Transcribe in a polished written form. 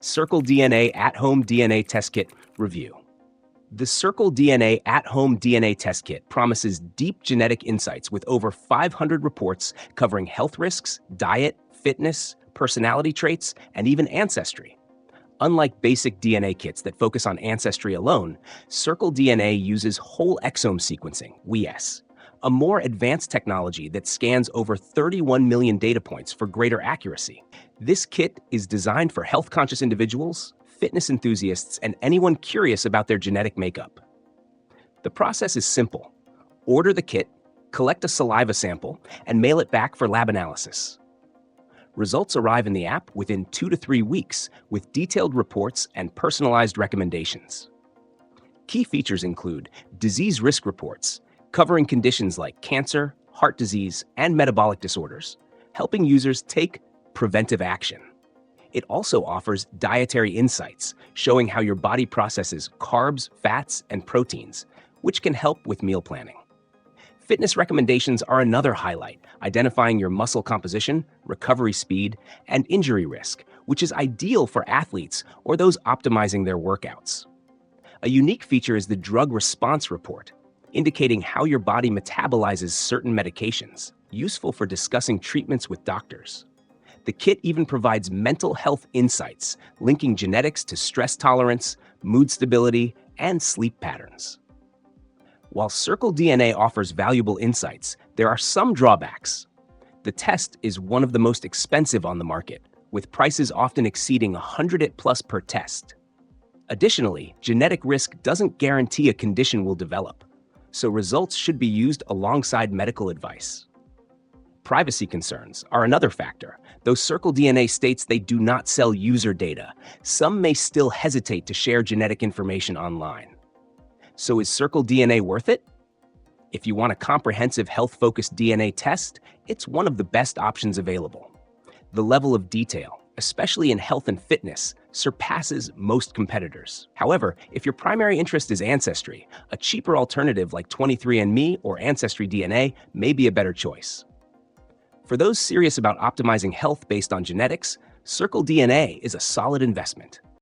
CircleDNA At-Home DNA Test Kit Review. The CircleDNA At-Home DNA Test Kit promises deep genetic insights with over 500 reports covering health risks, diet, fitness, personality traits, and even ancestry. Unlike basic DNA kits that focus on ancestry alone, CircleDNA uses whole exome sequencing, WES, a more advanced technology that scans over 31 million data points for greater accuracy. This kit is designed for health-conscious individuals, fitness enthusiasts, and anyone curious about their genetic makeup. The process is simple. Order the kit, collect a saliva sample, and mail it back for lab analysis. Results arrive in the app within 2 to 3 weeks with detailed reports and personalized recommendations. Key features include disease risk reports, covering conditions like cancer, heart disease, and metabolic disorders, helping users take preventive action. It also offers dietary insights, showing how your body processes carbs, fats, and proteins, which can help with meal planning. Fitness recommendations are another highlight, identifying your muscle composition, recovery speed, and injury risk, which is ideal for athletes or those optimizing their workouts. A unique feature is the drug response report, indicating how your body metabolizes certain medications, useful for discussing treatments with doctors. The kit even provides mental health insights, linking genetics to stress tolerance, mood stability, and sleep patterns. While CircleDNA offers valuable insights, there are some drawbacks. The test is one of the most expensive on the market, with prices often exceeding $100+ per test. Additionally, genetic risk doesn't guarantee a condition will develop, so results should be used alongside medical advice. Privacy concerns are another factor. Though CircleDNA states they do not sell user data, some may still hesitate to share genetic information online. So is CircleDNA worth it? If you want a comprehensive health-focused DNA test, it's one of the best options available. The level of detail, especially in health and fitness, surpasses most competitors. However, if your primary interest is ancestry, a cheaper alternative like 23andMe or Ancestry DNA may be a better choice. For those serious about optimizing health based on genetics, CircleDNA is a solid investment.